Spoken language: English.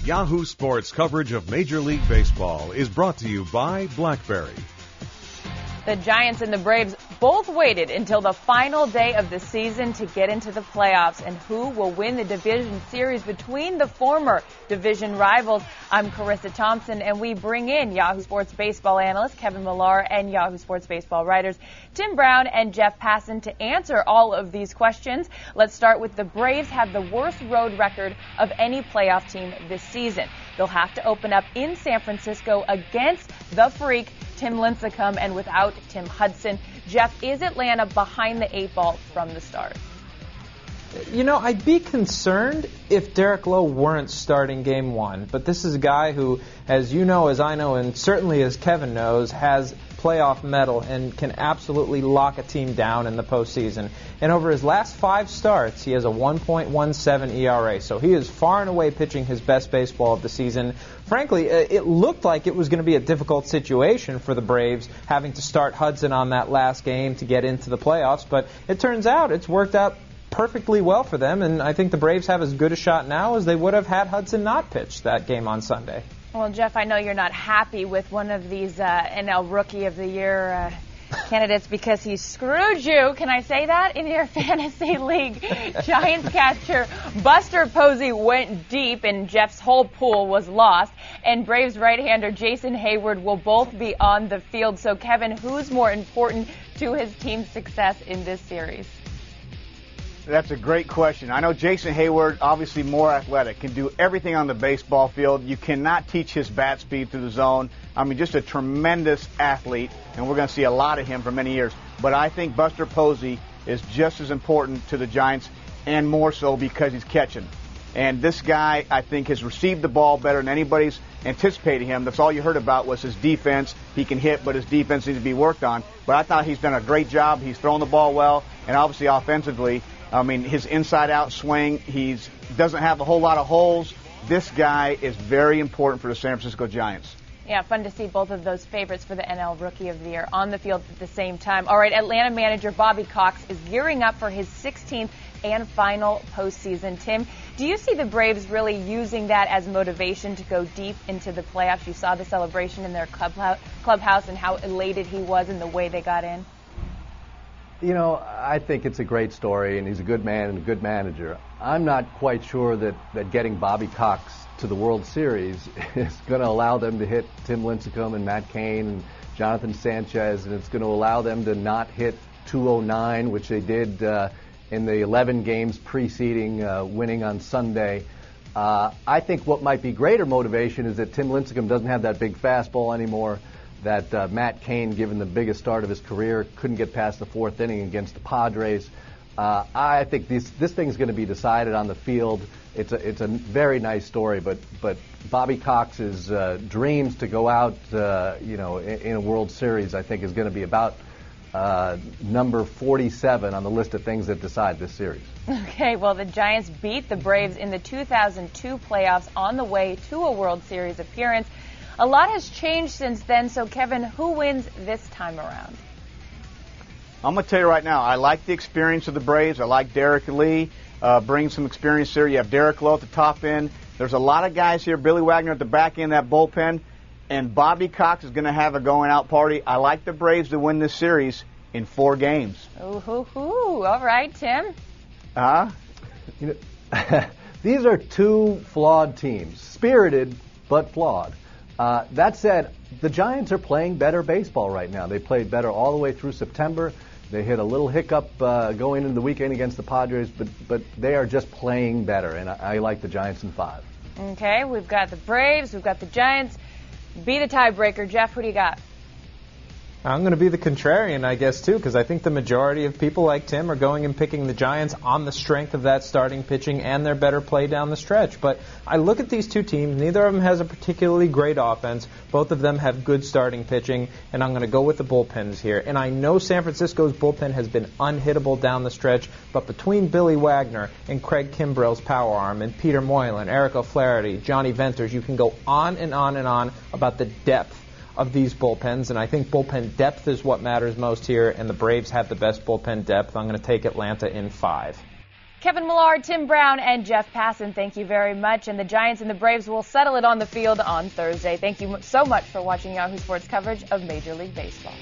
Yahoo Sports coverage of Major League Baseball is brought to you by BlackBerry. The Giants and the Braves both waited until the final day of the season to get into the playoffs. And who will win the division series between the former division rivals? I'm Carissa Thompson, and we bring in Yahoo Sports baseball analyst Kevin Millar and Yahoo Sports baseball writers Tim Brown and Jeff Passan to answer all of these questions. Let's start with the Braves have the worst road record of any playoff team this season. They'll have to open up in San Francisco against the Freak, Tim Lincecum, and without Tim Hudson. Jeff, is Atlanta behind the eight ball from the start? You know, I'd be concerned if Derek Lowe weren't starting game one. But this is a guy who, as you know, as I know, and certainly as Kevin knows, has playoff mettle and can absolutely lock a team down in the postseason. And over his last 5 starts, he has a 1.17 ERA. So he is far and away pitching his best baseball of the season. Frankly, it looked like it was going to be a difficult situation for the Braves, having to start Hudson on that last game to get into the playoffs. But it turns out it's worked out perfectly well for them, and I think the Braves have as good a shot now as they would have had Hudson not pitched that game on Sunday. Well, Jeff, I know you're not happy with one of these NL Rookie of the Year candidates because he screwed you. Can I say that? In your fantasy league, Giants catcher Buster Posey went deep, and Jeff's whole pool was lost. And Braves right-hander Jason Hayward will both be on the field. So, Kevin, who's more important to his team's success in this series? That's a great question. I know Jason Hayward, obviously more athletic, can do everything on the baseball field. You cannot teach his bat speed through the zone. I mean, just a tremendous athlete, and we're going to see a lot of him for many years. But I think Buster Posey is just as important to the Giants, and more so because he's catching. And this guy, I think, has received the ball better than anybody's anticipating him. That's all you heard about was his defense. He can hit, but his defense needs to be worked on. But I thought he's done a great job. He's thrown the ball well, and obviously offensively, I mean, his inside-out swing, he doesn't have a whole lot of holes. This guy is very important for the San Francisco Giants. Yeah, fun to see both of those favorites for the NL Rookie of the Year on the field at the same time. All right, Atlanta manager Bobby Cox is gearing up for his 16th and final postseason. Tim, do you see the Braves really using that as motivation to go deep into the playoffs? You saw the celebration in their clubhouse and how elated he was in the way they got in. You know, I think it's a great story, and he's a good man and a good manager. I'm not quite sure that getting Bobby Cox to the World Series is going to allow them to hit Tim Lincecum and Matt Cain and Jonathan Sanchez, and it's going to allow them to not hit 209, which they did in the 11 games preceding winning on Sunday. I think what might be greater motivation is that Tim Lincecum doesn't have that big fastball anymore, that Matt Cain, given the biggest start of his career, couldn't get past the 4th inning against the Padres. I think this thing's going to be decided on the field. It's a very nice story, but Bobby Cox's dreams to go out, in a World Series, I think, is going to be about number 47 on the list of things that decide this series. Okay, well, the Giants beat the Braves in the 2002 playoffs on the way to a World Series appearance. A lot has changed since then, so Kevin, who wins this time around? I'm going to tell you right now, I like the experience of the Braves. I like Derek Lee, bringing some experience there. You have Derek Lowe at the top end. There's a lot of guys here. Billy Wagner at the back end, that bullpen. And Bobby Cox is going to have a going-out party. I like the Braves to win this series in 4 games. Ooh, all right, Tim. You know, these are 2 flawed teams, spirited but flawed. That said, the Giants are playing better baseball right now. They played better all the way through September. They hit a little hiccup going into the weekend against the Padres, but they are just playing better, and I like the Giants in 5. Okay, we've got the Braves, we've got the Giants. Be the tiebreaker. Jeff, who do you got? I'm going to be the contrarian, I guess, too, because I think the majority of people like Tim are going and picking the Giants on the strength of that starting pitching and their better play down the stretch. But I look at these 2 teams. Neither of them has a particularly great offense. Both of them have good starting pitching, and I'm going to go with the bullpens here. And I know San Francisco's bullpen has been unhittable down the stretch, but between Billy Wagner and Craig Kimbrell's power arm and Peter Moylan, Eric O'Flaherty, Johnny Venters, you can go on and on and on about the depth of these bullpens, and I think bullpen depth is what matters most here, and the Braves have the best bullpen depth. I'm going to take Atlanta in 5. Kevin Millard, Tim Brown, and Jeff Passan, thank you very much. And the Giants and the Braves will settle it on the field on Thursday. Thank you so much for watching Yahoo Sports coverage of Major League Baseball.